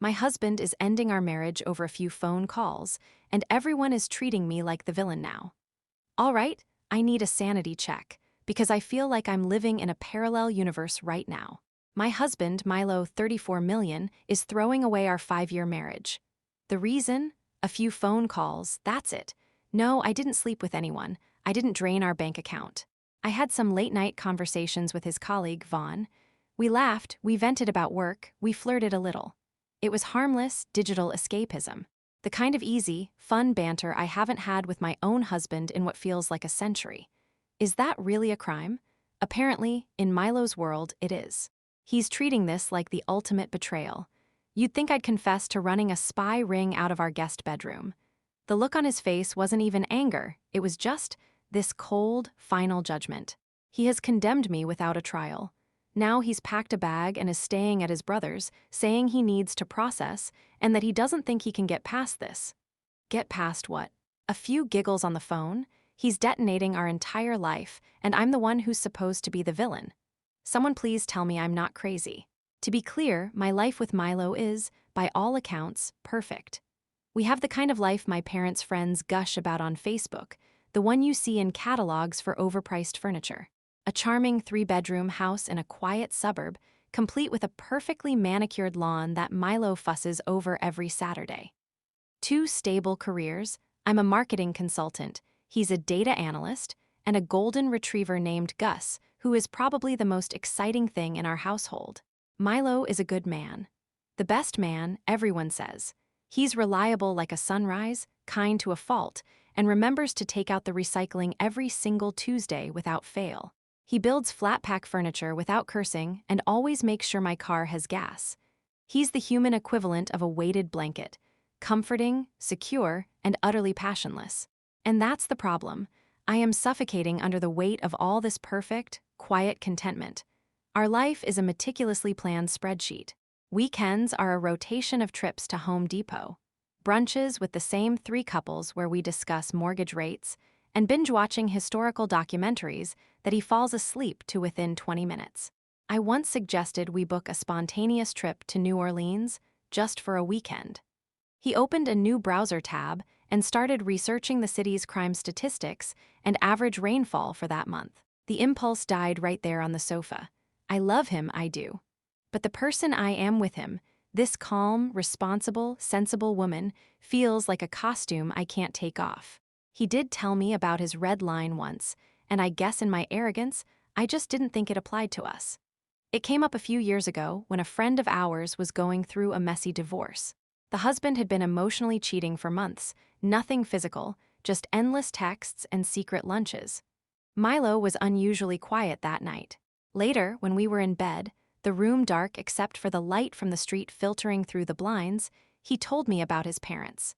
My husband is ending our marriage over a few phone calls, and everyone is treating me like the villain now. All right, I need a sanity check, because I feel like I'm living in a parallel universe right now. My husband, Milo 34 million, is throwing away our 5-year marriage. The reason? A few phone calls, that's it. No, I didn't sleep with anyone. I didn't drain our bank account. I had some late-night conversations with his colleague, Vaughn. We laughed, we vented about work, we flirted a little. It was harmless, digital escapism. The kind of easy, fun banter I haven't had with my own husband in what feels like a century. Is that really a crime? Apparently, in Milo's world, it is. He's treating this like the ultimate betrayal. You'd think I'd confess to running a spy ring out of our guest bedroom. The look on his face wasn't even anger, it was just this cold, final judgment. He has condemned me without a trial. Now he's packed a bag and is staying at his brother's, saying he needs to process and that he doesn't think he can get past this. Get past what? A few giggles on the phone? He's detonating our entire life, and I'm the one who's supposed to be the villain. Someone please tell me I'm not crazy. To be clear, my life with Milo is, by all accounts, perfect. We have the kind of life my parents' friends gush about on Facebook, the one you see in catalogs for overpriced furniture. A charming 3-bedroom house in a quiet suburb, complete with a perfectly manicured lawn that Milo fusses over every Saturday. 2 stable careers, I'm a marketing consultant, he's a data analyst, and a golden retriever named Gus, who is probably the most exciting thing in our household. Milo is a good man. The best man, everyone says. He's reliable like a sunrise, kind to a fault, and remembers to take out the recycling every single Tuesday without fail. He builds flat-pack furniture without cursing and always makes sure my car has gas. He's the human equivalent of a weighted blanket, comforting, secure, and utterly passionless. And that's the problem. I am suffocating under the weight of all this perfect, quiet contentment. Our life is a meticulously planned spreadsheet. Weekends are a rotation of trips to Home Depot, brunches with the same 3 couples where we discuss mortgage rates, and binge-watching historical documentaries that he falls asleep to within 20 minutes. I once suggested we book a spontaneous trip to New Orleans just for a weekend. He opened a new browser tab and started researching the city's crime statistics and average rainfall for that month. The impulse died right there on the sofa. I love him, I do. But the person I am with him, this calm, responsible, sensible woman, feels like a costume I can't take off. He did tell me about his red line once, and I guess in my arrogance, I just didn't think it applied to us. It came up a few years ago when a friend of ours was going through a messy divorce. The husband had been emotionally cheating for months, nothing physical, just endless texts and secret lunches. Milo was unusually quiet that night. Later, when we were in bed, the room dark except for the light from the street filtering through the blinds, he told me about his parents.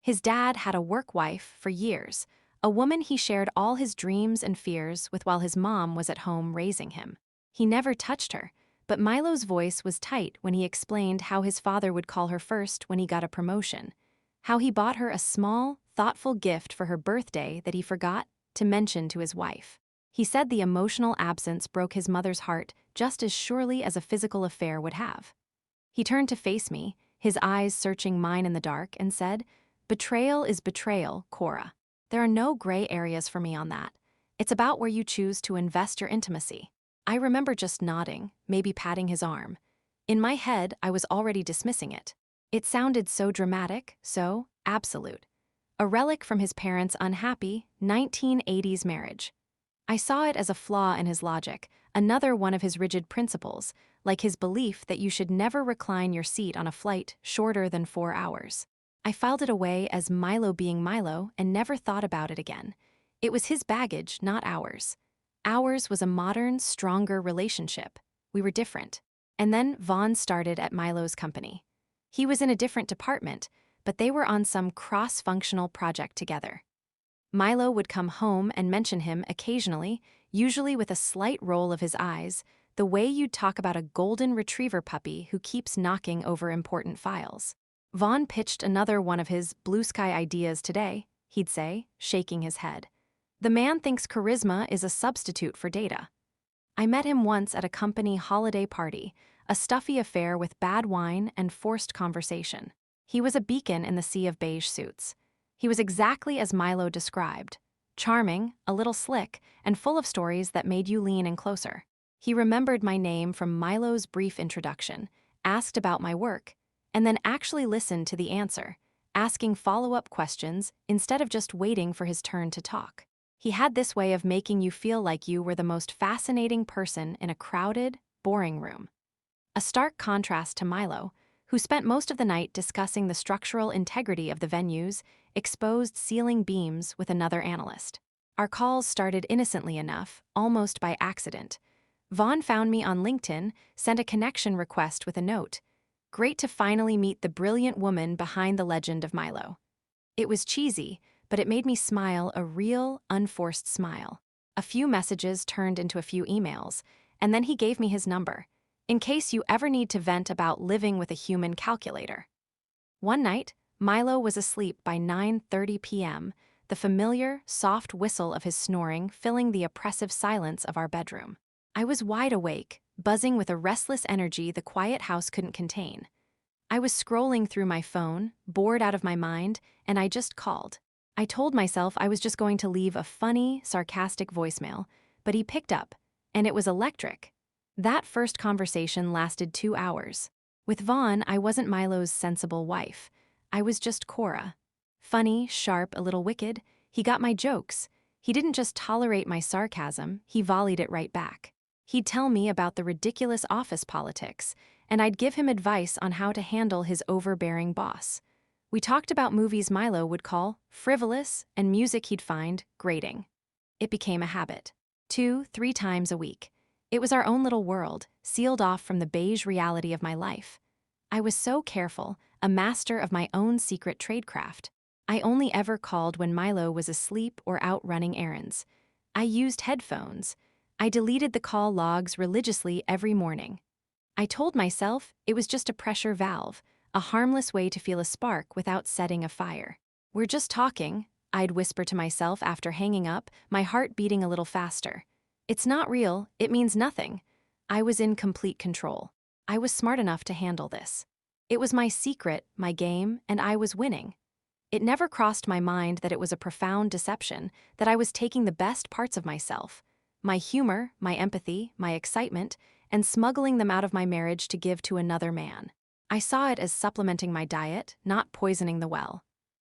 His dad had a work wife for years, a woman he shared all his dreams and fears with while his mom was at home raising him. He never touched her, but Milo's voice was tight when he explained how his father would call her first when he got a promotion, how he bought her a small, thoughtful gift for her birthday that he forgot to mention to his wife. He said the emotional absence broke his mother's heart just as surely as a physical affair would have. He turned to face me, his eyes searching mine in the dark, and said, "Betrayal is betrayal, Cora. There are no gray areas for me on that. It's about where you choose to invest your intimacy." I remember just nodding, maybe patting his arm. In my head, I was already dismissing it. It sounded so dramatic, so absolute. A relic from his parents' unhappy 1980s marriage. I saw it as a flaw in his logic, another one of his rigid principles, like his belief that you should never recline your seat on a flight shorter than 4 hours. I filed it away as Milo being Milo and never thought about it again. It was his baggage, not ours. Ours was a modern, stronger relationship. We were different. And then Vaughn started at Milo's company. He was in a different department, but they were on some cross-functional project together. Milo would come home and mention him occasionally, usually with a slight roll of his eyes, the way you'd talk about a golden retriever puppy who keeps knocking over important files. Vaughn pitched another one of his blue sky ideas today, he'd say, shaking his head. The man thinks charisma is a substitute for data. I met him once at a company holiday party, a stuffy affair with bad wine and forced conversation. He was a beacon in the sea of beige suits. He was exactly as Milo described: charming, a little slick, and full of stories that made you lean in closer. He remembered my name from Milo's brief introduction, asked about my work, and then actually listened to the answer, asking follow-up questions instead of just waiting for his turn to talk. He had this way of making you feel like you were the most fascinating person in a crowded, boring room. A stark contrast to Milo, who spent most of the night discussing the structural integrity of the venue's exposed ceiling beams with another analyst. Our calls started innocently enough, almost by accident. Vaughn found me on LinkedIn, sent a connection request with a note: "Great to finally meet the brilliant woman behind the legend of Milo." It was cheesy, but it made me smile, a real, unforced smile. A few messages turned into a few emails, and then he gave me his number, in case you ever need to vent about living with a human calculator. One night, Milo was asleep by 9:30 p.m., the familiar, soft whistle of his snoring filling the oppressive silence of our bedroom. I was wide awake, buzzing with a restless energy the quiet house couldn't contain. I was scrolling through my phone, bored out of my mind, and I just called. I told myself I was just going to leave a funny, sarcastic voicemail, but he picked up, and it was electric. That first conversation lasted 2 hours. With Vaughn, I wasn't Milo's sensible wife. I was just Cora. Funny, sharp, a little wicked. He got my jokes. He didn't just tolerate my sarcasm, he volleyed it right back. He'd tell me about the ridiculous office politics, and I'd give him advice on how to handle his overbearing boss. We talked about movies Milo would call frivolous and music he'd find grating. It became a habit. 2-3 times a week. It was our own little world, sealed off from the beige reality of my life. I was so careful, a master of my own secret tradecraft. I only ever called when Milo was asleep or out running errands. I used headphones. I deleted the call logs religiously every morning. I told myself it was just a pressure valve, a harmless way to feel a spark without setting a fire. "We're just talking," I'd whisper to myself after hanging up, my heart beating a little faster. "It's not real, it means nothing." I was in complete control. I was smart enough to handle this. It was my secret, my game, and I was winning. It never crossed my mind that it was a profound deception, that I was taking the best parts of myself, my humor, my empathy, my excitement, and smuggling them out of my marriage to give to another man. I saw it as supplementing my diet, not poisoning the well.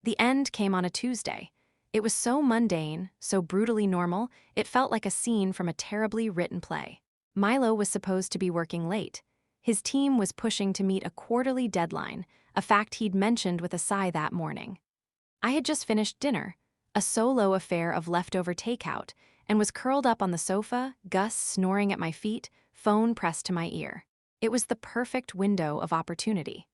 The end came on a Tuesday. It was so mundane, so brutally normal, it felt like a scene from a terribly written play. Milo was supposed to be working late. His team was pushing to meet a quarterly deadline, a fact he'd mentioned with a sigh that morning. I had just finished dinner, a solo affair of leftover takeout, and was curled up on the sofa, Gus snoring at my feet, phone pressed to my ear. It was the perfect window of opportunity.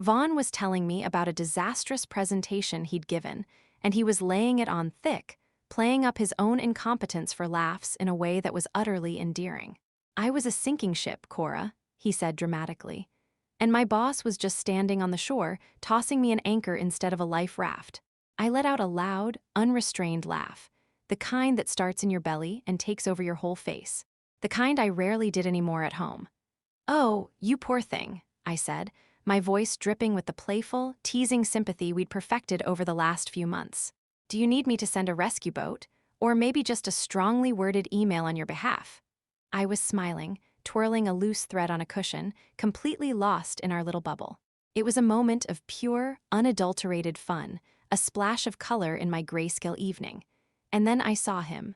Vaughn was telling me about a disastrous presentation he'd given, and he was laying it on thick, playing up his own incompetence for laughs in a way that was utterly endearing. "I was a sinking ship, Cora," he said dramatically, "and my boss was just standing on the shore, tossing me an anchor instead of a life raft." I let out a loud, unrestrained laugh, the kind that starts in your belly and takes over your whole face, the kind I rarely did anymore at home. "Oh, you poor thing," I said, my voice dripping with the playful, teasing sympathy we'd perfected over the last few months. "Do you need me to send a rescue boat, or maybe just a strongly worded email on your behalf?" I was smiling, twirling a loose thread on a cushion, completely lost in our little bubble. It was a moment of pure, unadulterated fun, a splash of color in my grayscale evening. And then I saw him.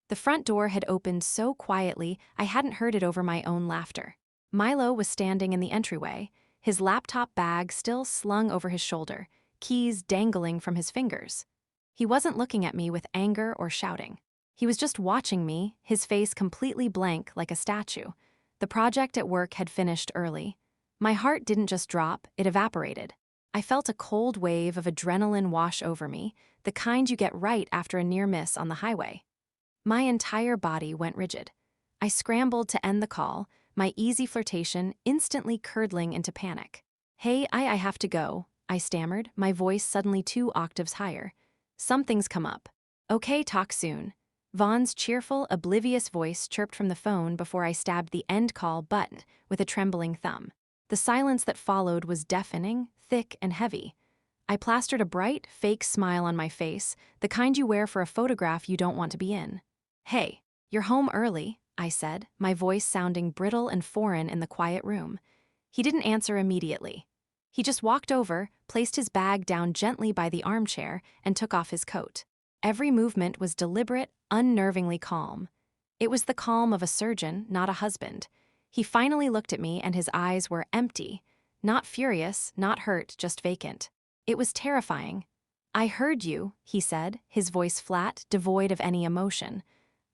The front door had opened so quietly I hadn't heard it over my own laughter. Milo was standing in the entryway, his laptop bag still slung over his shoulder, keys dangling from his fingers. He wasn't looking at me with anger or shouting. He was just watching me, his face completely blank like a statue. The project at work had finished early. My heart didn't just drop, it evaporated. I felt a cold wave of adrenaline wash over me, the kind you get right after a near miss on the highway. My entire body went rigid. I scrambled to end the call, my easy flirtation instantly curdling into panic. "Hey, I have to go," I stammered, my voice suddenly 2 octaves higher. "Something's come up." "Okay, talk soon." Vaughn's cheerful, oblivious voice chirped from the phone before I stabbed the end call button with a trembling thumb. The silence that followed was deafening, thick, and heavy. I plastered a bright, fake smile on my face, the kind you wear for a photograph you don't want to be in. "Hey, you're home early," I said, my voice sounding brittle and foreign in the quiet room. He didn't answer immediately. He just walked over, placed his bag down gently by the armchair, and took off his coat. Every movement was deliberate, unnervingly calm. It was the calm of a surgeon, not a husband. He finally looked at me and his eyes were empty. Not furious, not hurt, just vacant. It was terrifying. "I heard you," he said, his voice flat, devoid of any emotion.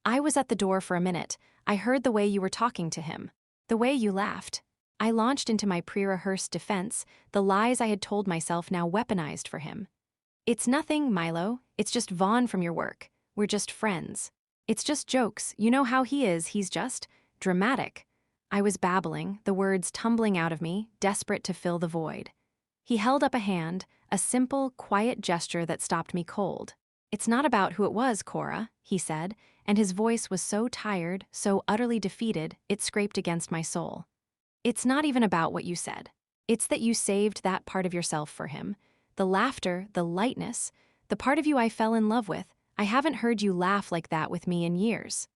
"I was at the door for a minute. I heard the way you were talking to him. The way you laughed." I launched into my pre-rehearsed defense, the lies I had told myself now weaponized for him. "It's nothing, Milo. It's just Vaughn from your work. We're just friends. It's just jokes. You know how he is. He's just dramatic." I was babbling, the words tumbling out of me, desperate to fill the void. He held up a hand, a simple, quiet gesture that stopped me cold. "It's not about who it was, Cora," he said, and his voice was so tired, so utterly defeated, it scraped against my soul. "It's not even about what you said. It's that you saved that part of yourself for him. The laughter, the lightness, the part of you I fell in love with. I haven't heard you laugh like that with me in years."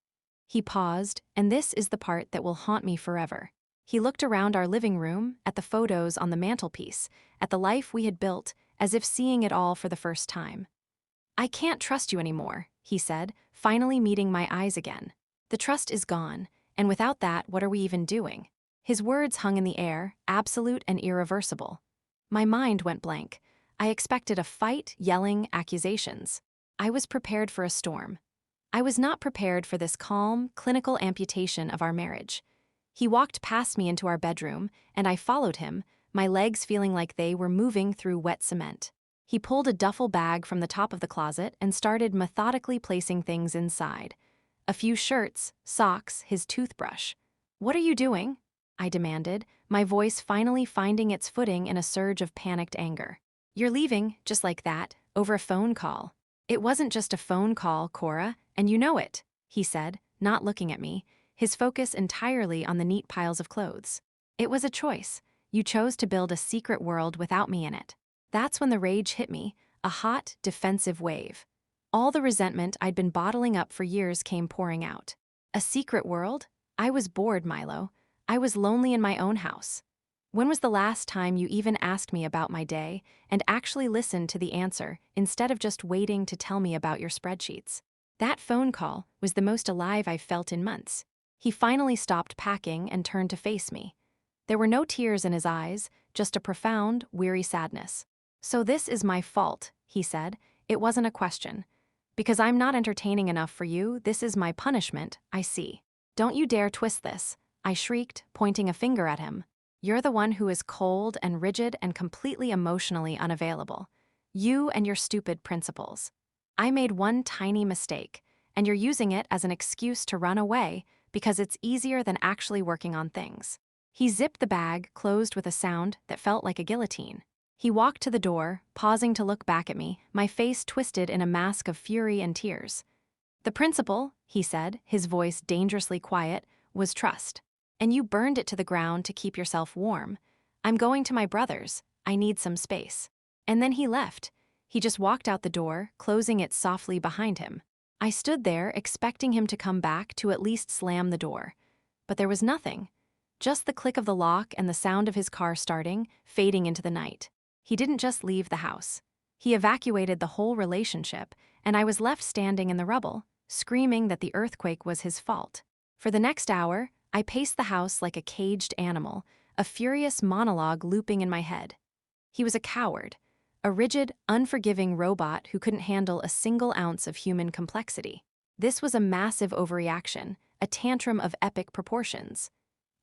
He paused, and this is the part that will haunt me forever. He looked around our living room, at the photos on the mantelpiece, at the life we had built, as if seeing it all for the first time. "I can't trust you anymore," he said, finally meeting my eyes again. "The trust is gone, and without that, what are we even doing?" His words hung in the air, absolute and irreversible. My mind went blank. I expected a fight, yelling, accusations. I was prepared for a storm. I was not prepared for this calm, clinical amputation of our marriage. He walked past me into our bedroom, and I followed him, my legs feeling like they were moving through wet cement. He pulled a duffel bag from the top of the closet and started methodically placing things inside. A few shirts, socks, his toothbrush. "What are you doing?" I demanded, my voice finally finding its footing in a surge of panicked anger. "You're leaving, just like that, over a phone call." "It wasn't just a phone call, Cora, and you know it," he said, not looking at me, his focus entirely on the neat piles of clothes. "It was a choice. You chose to build a secret world without me in it." That's when the rage hit me, a hot, defensive wave. All the resentment I'd been bottling up for years came pouring out. A secret world? I was bored, Milo. I was lonely in my own house. When was the last time you even asked me about my day and actually listened to the answer instead of just waiting to tell me about your spreadsheets? That phone call was the most alive I've felt in months. He finally stopped packing and turned to face me. There were no tears in his eyes, just a profound, weary sadness. "So this is my fault," he said. "It wasn't a question. Because I'm not entertaining enough for you, this is my punishment, I see. Don't you dare twist this," I shrieked, pointing a finger at him. "You're the one who is cold and rigid and completely emotionally unavailable. You and your stupid principles. I made one tiny mistake, and you're using it as an excuse to run away because it's easier than actually working on things." He zipped the bag, closed with a sound that felt like a guillotine. He walked to the door, pausing to look back at me, my face twisted in a mask of fury and tears. "The principle," he said, his voice dangerously quiet, "was trust. And you burned it to the ground to keep yourself warm. I'm going to my brother's. I need some space." And then he left. He just walked out the door, closing it softly behind him. I stood there, expecting him to come back to at least slam the door. But there was nothing. Just the click of the lock and the sound of his car starting, fading into the night. He didn't just leave the house. He evacuated the whole relationship, and I was left standing in the rubble, screaming that the earthquake was his fault. For the next hour, I paced the house like a caged animal, a furious monologue looping in my head. He was a coward, a rigid, unforgiving robot who couldn't handle a single ounce of human complexity. This was a massive overreaction, a tantrum of epic proportions.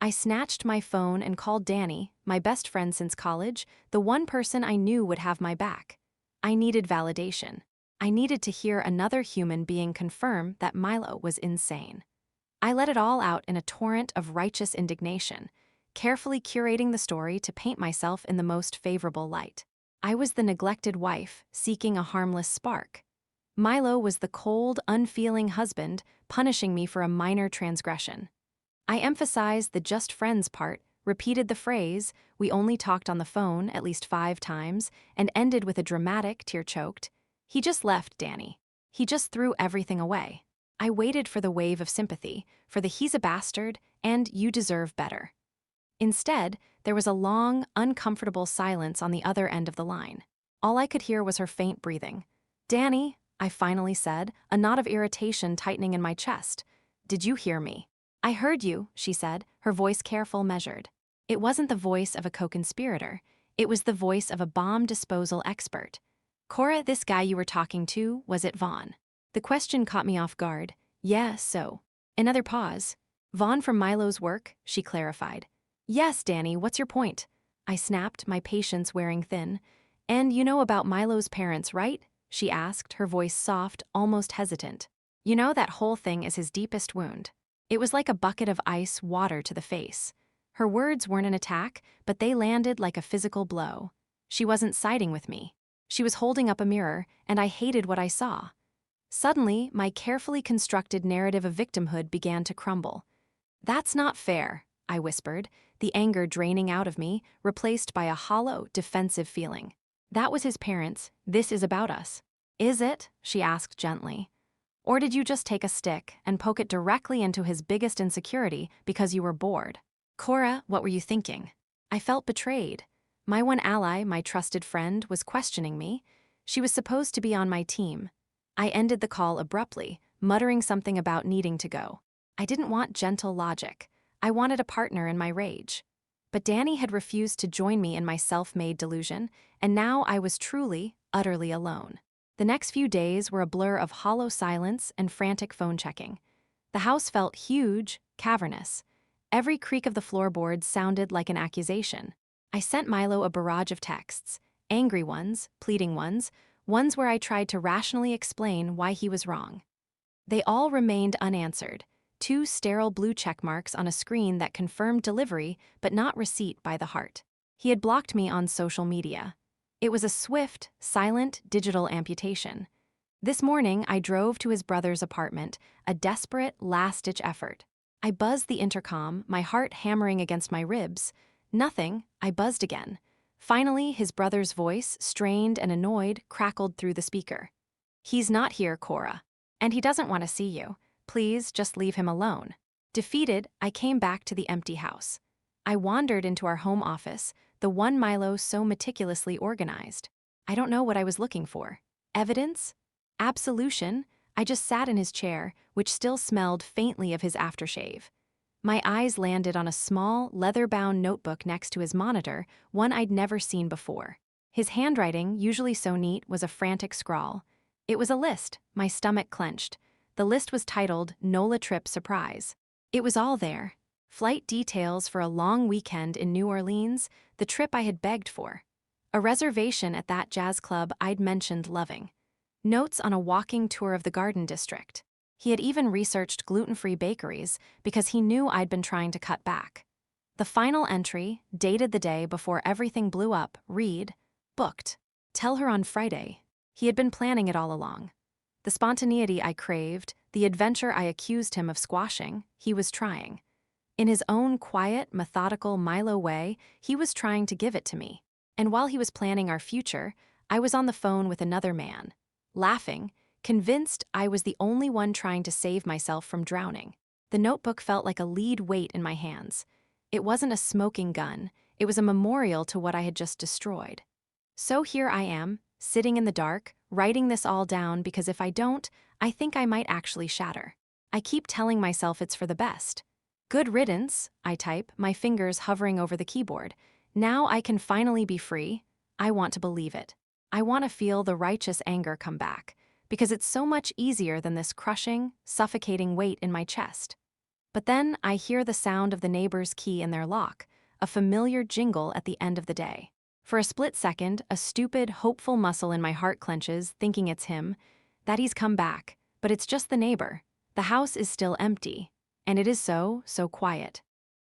I snatched my phone and called Danny, my best friend since college, the one person I knew would have my back. I needed validation. I needed to hear another human being confirm that Milo was insane. I let it all out in a torrent of righteous indignation, carefully curating the story to paint myself in the most favorable light. I was the neglected wife, seeking a harmless spark. Milo was the cold, unfeeling husband, punishing me for a minor transgression. I emphasized the just friends part, repeated the phrase, "We only talked on the phone," at least 5 times, and ended with a dramatic, tear-choked, "He just left, Danny. He just threw everything away." I waited for the wave of sympathy, for the "he's a bastard" and "you deserve better." Instead, there was a long, uncomfortable silence on the other end of the line. All I could hear was her faint breathing. "Danny," I finally said, a knot of irritation tightening in my chest. "Did you hear me?" "I heard you," she said, her voice careful, measured. It wasn't the voice of a co-conspirator. It was the voice of a bomb disposal expert. "Cora, this guy you were talking to, was it Vaughn?" The question caught me off guard. "Yeah, so." Another pause. "Vaughn from Milo's work," she clarified. "Yes, Danny, what's your point?" I snapped, my patience wearing thin. "And you know about Milo's parents, right?" she asked, her voice soft, almost hesitant. "You know that whole thing is his deepest wound." It was like a bucket of ice water to the face. Her words weren't an attack, but they landed like a physical blow. She wasn't siding with me. She was holding up a mirror, and I hated what I saw. Suddenly, my carefully constructed narrative of victimhood began to crumble. "That's not fair," I whispered, the anger draining out of me, replaced by a hollow, defensive feeling. "That was his parents. This is about us." "Is it?" she asked gently. "Or did you just take a stick and poke it directly into his biggest insecurity because you were bored?" "Cora, what were you thinking?" I felt betrayed. My one ally, my trusted friend, was questioning me. She was supposed to be on my team. I ended the call abruptly, muttering something about needing to go. I didn't want gentle logic. I wanted a partner in my rage. But Danny had refused to join me in my self-made delusion, and now I was truly, utterly alone. The next few days were a blur of hollow silence and frantic phone checking. The house felt huge, cavernous. Every creak of the floorboards sounded like an accusation. I sent Milo a barrage of texts, angry ones, pleading ones where I tried to rationally explain why he was wrong. They all remained unanswered, 2 sterile blue check marks on a screen that confirmed delivery but not receipt by the heart. He had blocked me on social media. It was a swift, silent, digital amputation. This morning, I drove to his brother's apartment, a desperate, last-ditch effort. I buzzed the intercom, my heart hammering against my ribs. Nothing. I buzzed again. Finally, his brother's voice, strained and annoyed, crackled through the speaker. "He's not here, Cora. And he doesn't want to see you. Please, just leave him alone." Defeated, I came back to the empty house. I wandered into our home office, the one Milo so meticulously organized. I don't know what I was looking for. Evidence? Absolution? I just sat in his chair, which still smelled faintly of his aftershave. My eyes landed on a small, leather-bound notebook next to his monitor, one I'd never seen before. His handwriting, usually so neat, was a frantic scrawl. It was a list. My stomach clenched. The list was titled "Nola Trip Surprise." It was all there. Flight details for a long weekend in New Orleans, the trip I had begged for. A reservation at that jazz club I'd mentioned loving. Notes on a walking tour of the Garden District. He had even researched gluten-free bakeries because he knew I'd been trying to cut back. The final entry, dated the day before everything blew up, read, "Booked. Tell her on Friday." He had been planning it all along. The spontaneity I craved, the adventure I accused him of squashing, he was trying. In his own quiet, methodical Milo way, he was trying to give it to me. And while he was planning our future, I was on the phone with another man, laughing, convinced I was the only one trying to save myself from drowning. The notebook felt like a lead weight in my hands. It wasn't a smoking gun, it was a memorial to what I had just destroyed. So here I am, sitting in the dark, writing this all down because if I don't, I think I might actually shatter. I keep telling myself it's for the best. "Good riddance," I type, my fingers hovering over the keyboard. Now I can finally be free. I want to believe it. I want to feel the righteous anger come back, because it's so much easier than this crushing, suffocating weight in my chest. But then I hear the sound of the neighbor's key in their lock, a familiar jingle at the end of the day. For a split second, a stupid, hopeful muscle in my heart clenches, thinking it's him, that he's come back, but it's just the neighbor. The house is still empty, and it is so quiet.